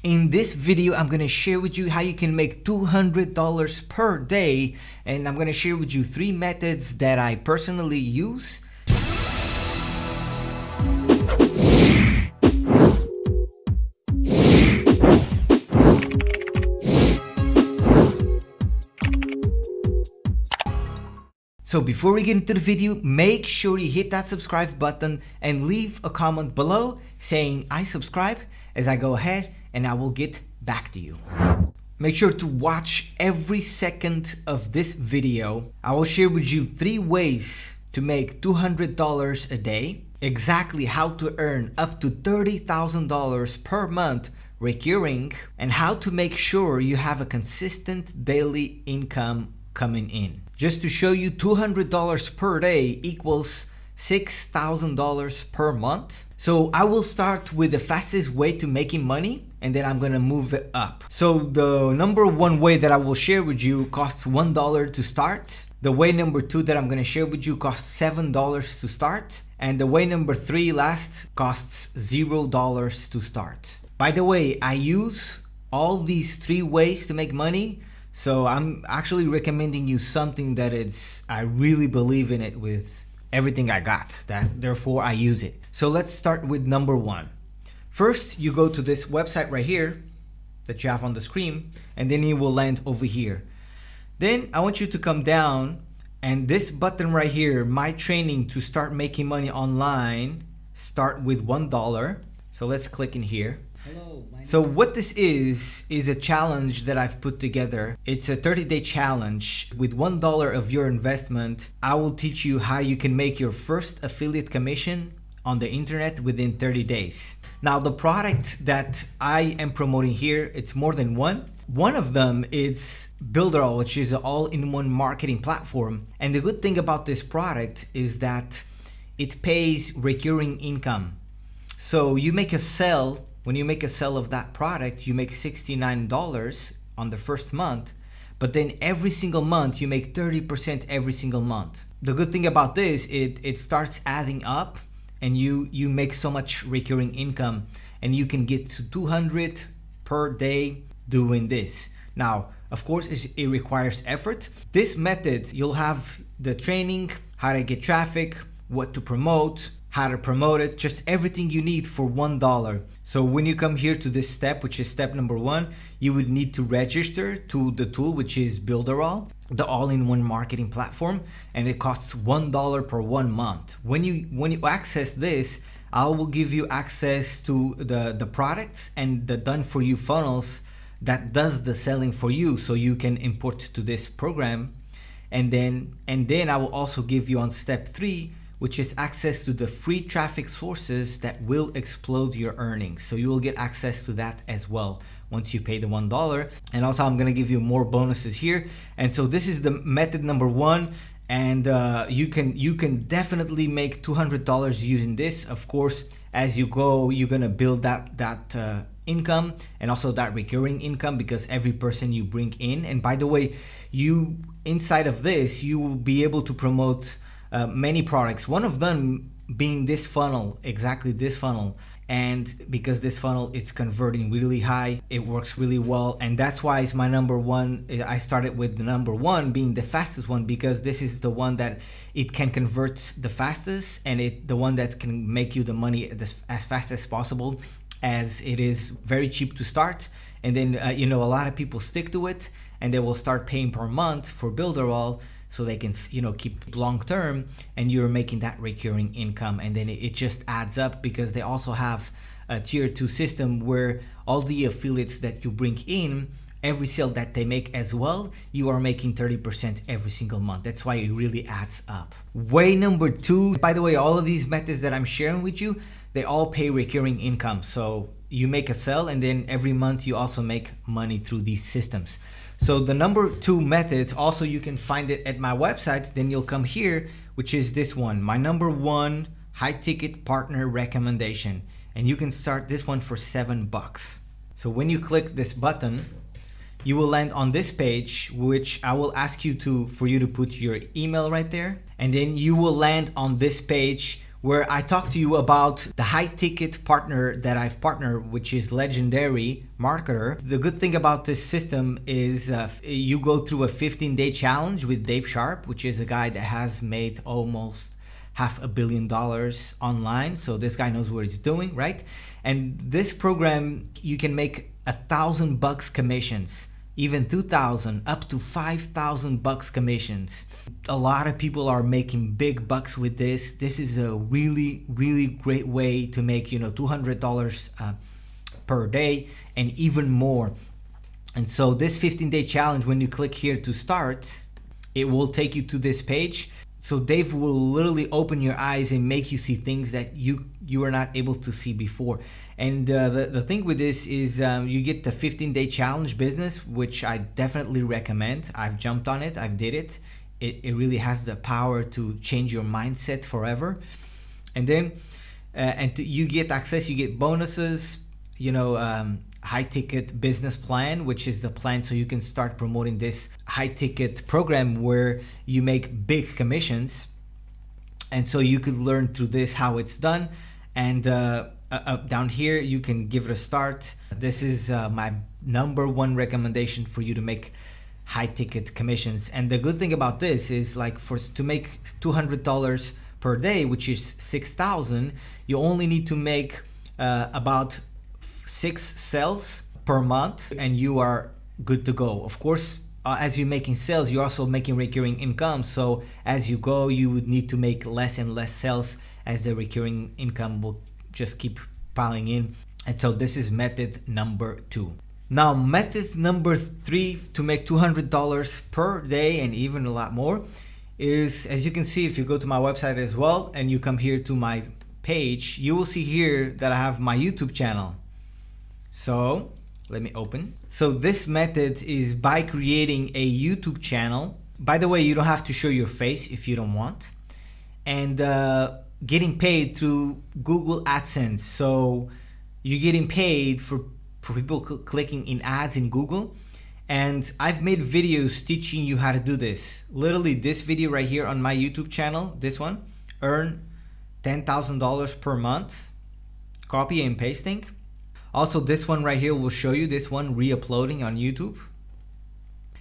In this video, I'm going to share with you how you can make $200 per day, and I'm going to share with you 3 methods that I personally use. So before we get into the video, make sure you hit that subscribe button and leave a comment below saying I subscribe as I go ahead and I will get back to you. Make sure to watch every second of this video. I will share with you 3 ways to make $200 a day, exactly how to earn up to $30,000 per month recurring, and how to make sure you have a consistent daily income coming in. Just to show you, $200 per day equals $6,000 per month. So I will start with the fastest way to making money, and then I'm gonna move it up. So the number 1 way that I will share with you costs $1 to start. The way number 2 that I'm gonna share with you costs $7 to start. And the way number 3 last costs $0 to start. By the way, I use all these 3 ways to make money. So I'm actually recommending you something that I really believe in it with everything I got, therefore I use it. So let's start with number 1. First, you go to this website right here that you have on the screen, and then you will land over here. Then I want you to come down, and this button right here, my training to start making money online, start with $1. So let's click in here. Hello, so what this is a challenge that I've put together. It's a 30-day challenge. With $1 of your investment, I will teach you how you can make your first affiliate commission on the internet within 30 days. Now, the product that I am promoting here, it's more than one. One of them is Builderall, which is an all-in-one marketing platform. And the good thing about this product is that it pays recurring income. So you make a sale. When you make a sale of that product, you make $69 on the first month, but then every single month you make 30% every single month. The good thing about this, it starts adding up, and you make so much recurring income, and you can get to $200 per day doing this. Now, of course, it requires effort. This method, you'll have the training, how to get traffic, what to promote, how to promote it, just everything you need for $1. So when you come here to this step, which is step number 1, you would need to register to the tool, which is Builderall, the all-in-one marketing platform, and it costs $1 per 1 month. When you access this, I will give you access to the products and the done-for-you funnels that does the selling for you, so you can import to this program. And then I will also give you on step 3, which is access to the free traffic sources that will explode your earnings. So you will get access to that as well once you pay the $1. And also I'm gonna give you more bonuses here. And so this is the method number 1. And you can definitely make $200 using this. Of course, as you go, you're gonna build that income and also that recurring income, because every person you bring in. And by the way, inside of this, you will be able to promote many products, one of them being this funnel, exactly this funnel. And because this funnel is converting really high, it works really well, and that's why it's my number 1. I started with the number 1 being the fastest one, because this is the one that it can convert the fastest, and the one that can make you the money as fast as possible, as it is very cheap to start. And then a lot of people stick to it, and they will start paying per month for Builderall, so they can keep long term, and you're making that recurring income. And then it just adds up, because they also have a tier 2 system where all the affiliates that you bring in, every sale that they make as well, you are making 30% every single month. That's why it really adds up. Way number 2, by the way, all of these methods that I'm sharing with you, they all pay recurring income. So you make a sale, and then every month you also make money through these systems. So the number 2 method, also you can find it at my website. Then you'll come here, which is this one, my number 1 high ticket partner recommendation. And you can start this one for $7. So when you click this button, you will land on this page, which I will ask you for you to put your email right there. And then you will land on this page where I talk to you about the high ticket partner that I've partnered, which is Legendary Marketer. The good thing about this system is you go through a 15-day challenge with Dave Sharp, which is a guy that has made almost $500 million online. So this guy knows what he's doing, right? And this program, you can make $1,000 commissions, even 2,000, up to 5,000 bucks commissions. A lot of people are making big bucks with this. This is a really, really great way to make, $200 per day and even more. And so this 15-day challenge, when you click here to start, it will take you to this page. So Dave will literally open your eyes and make you see things that you were not able to see before. And the thing with this is you get the 15-day challenge business, which I definitely recommend. I've jumped on it. I've did it. It really has the power to change your mindset forever. And then you get access, you get bonuses, high ticket business plan, which is the plan so you can start promoting this high ticket program where you make big commissions. And so you could learn through this how it's done. And down here you can give it a start. This is my number one recommendation for you to make high ticket commissions. And the good thing about this is, like, to make $200 per day, which is 6,000, you only need to make about 6 sales per month and you are good to go. Of course, as you're making sales, you're also making recurring income. So as you go, you would need to make less and less sales as the recurring income will just keep piling in. And so this is method number 2. Now, method number 3 to make $200 per day and even a lot more is, as you can see, if you go to my website as well and you come here to my page, you will see here that I have my YouTube channel. So let me open. So this method is by creating a YouTube channel. By the way, you don't have to show your face if you don't want. And getting paid through Google AdSense. So you're getting paid for people clicking in ads in Google. And I've made videos teaching you how to do this. Literally this video right here on my YouTube channel, this one, earn $10,000 per month, copy and pasting. Also, this one right here will show you this one re-uploading on YouTube.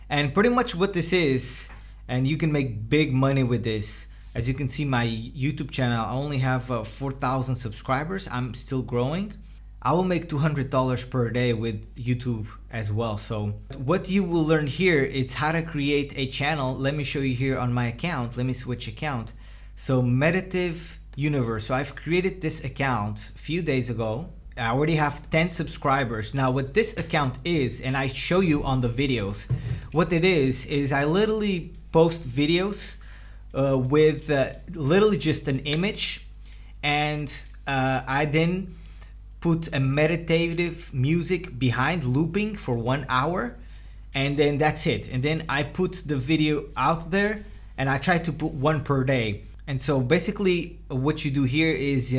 And pretty much what this is, and you can make big money with this. As you can see, my YouTube channel, I only have 4,000 subscribers. I'm still growing. I will make $200 per day with YouTube as well. So what you will learn here is how to create a channel. Let me show you here on my account. Let me switch account. So Meditative Universe. So I've created this account a few days ago. I already have 10 subscribers. Now what this account is, and I show you on the videos, what it is I literally post videos with literally just an image, and I then put a meditative music behind looping for 1 hour, and then that's it. And then I put the video out there and I try to put one per day. And so basically what you do here is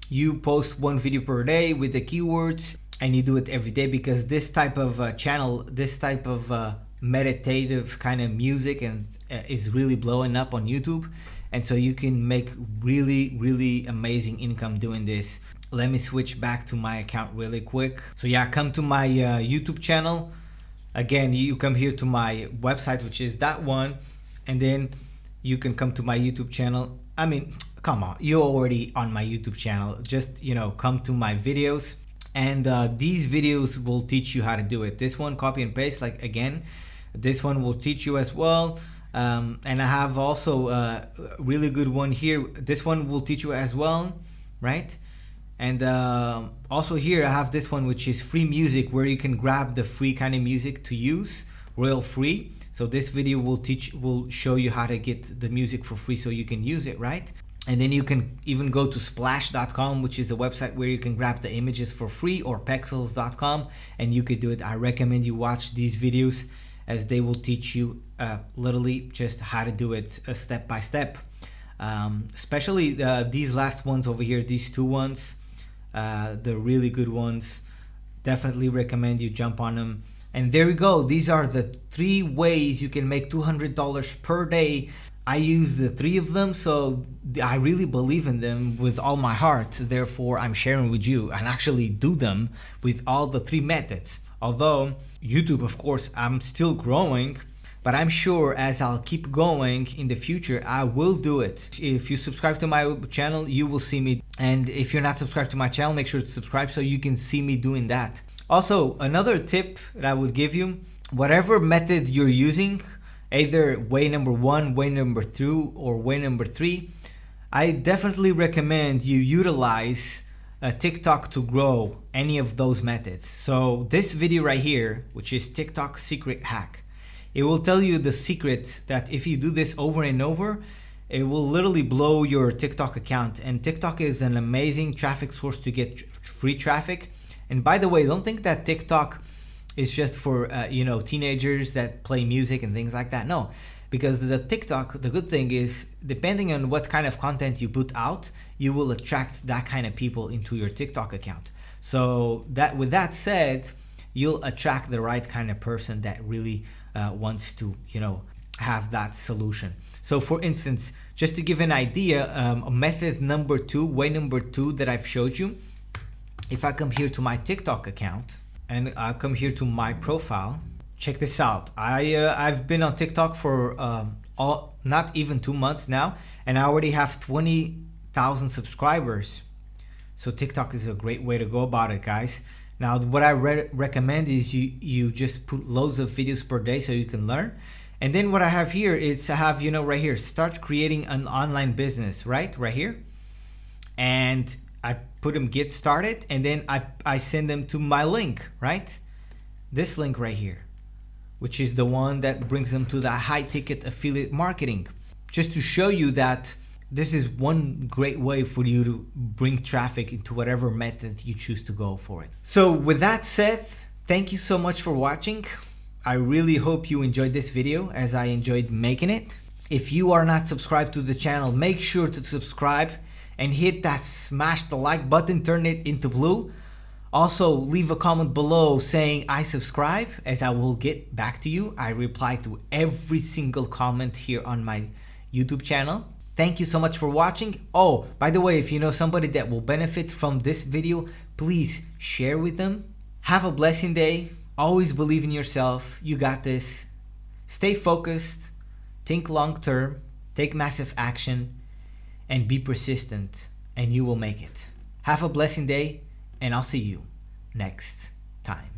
you post one video per day with the keywords, and you do it every day, because this type of channel, this type of meditative kind of music and is really blowing up on YouTube. And so you can make really amazing income doing this. Let me switch back to my account really quick. So yeah, come to my YouTube channel. Again, you come here to my website, which is that one, and then you can come to my YouTube channel. I mean, come on, you're already on my YouTube channel. Just, come to my videos, and these videos will teach you how to do it. This one, copy and paste, like again, this one will teach you as well. And I have also a really good one here. This one will teach you as well, right? And also here I have this one, which is free music, where you can grab the free kind of music to use, royal free. So this video will show you how to get the music for free so you can use it, right? And then you can even go to splash.com, which is a website where you can grab the images for free, or pexels.com, and you could do it. I recommend you watch these videos, as they will teach you literally just how to do it step by step. Especially these last ones over here, these two ones, the really good ones. Definitely recommend you jump on them. And there we go. These are the 3 ways you can make $200 per day. I use the 3 of them, so I really believe in them with all my heart. Therefore, I'm sharing with you and actually do them with all the 3 methods. Although YouTube, of course, I'm still growing, but I'm sure as I'll keep going in the future, I will do it. If you subscribe to my channel, you will see me. And if you're not subscribed to my channel, make sure to subscribe so you can see me doing that. Also, another tip that I would give you, whatever method you're using, either way number 1, way number 2, or way number 3, I definitely recommend you utilize TikTok to grow any of those methods. So this video right here, which is TikTok secret hack, it will tell you the secret that if you do this over and over, it will literally blow your TikTok account. And TikTok is an amazing traffic source to get free traffic. And by the way, don't think that TikTok is just for teenagers that play music and things like that. No, because the TikTok, the good thing is, depending on what kind of content you put out, you will attract that kind of people into your TikTok account. So that, with that said, you'll attract the right kind of person that really wants to, have that solution. So for instance, just to give an idea, method number 2, way number 2 that I've showed you, if I come here to my TikTok account and I come here to my profile, check this out. I've been on TikTok for not even 2 months now, and I already have 20,000 subscribers. So TikTok is a great way to go about it, guys. Now, what I recommend is you just put loads of videos per day so you can learn. And then what I have here is I have, right here, start creating an online business, right here. And I put them get started, and then I send them to my link, right? This link right here, which is the one that brings them to the high ticket affiliate marketing. Just to show you that this is one great way for you to bring traffic into whatever method you choose to go for it. So with that said, thank you so much for watching. I really hope you enjoyed this video as I enjoyed making it. If you are not subscribed to the channel, make sure to subscribe and hit that smash the like button, turn it into blue. Also, leave a comment below saying I subscribe, as I will get back to you. I reply to every single comment here on my YouTube channel. Thank you so much for watching. Oh, by the way, if you know somebody that will benefit from this video, please share with them. Have a blessing day. Always believe in yourself. You got this. Stay focused. Think long term. Take massive action. And be persistent. And you will make it. Have a blessing day. And I'll see you next time.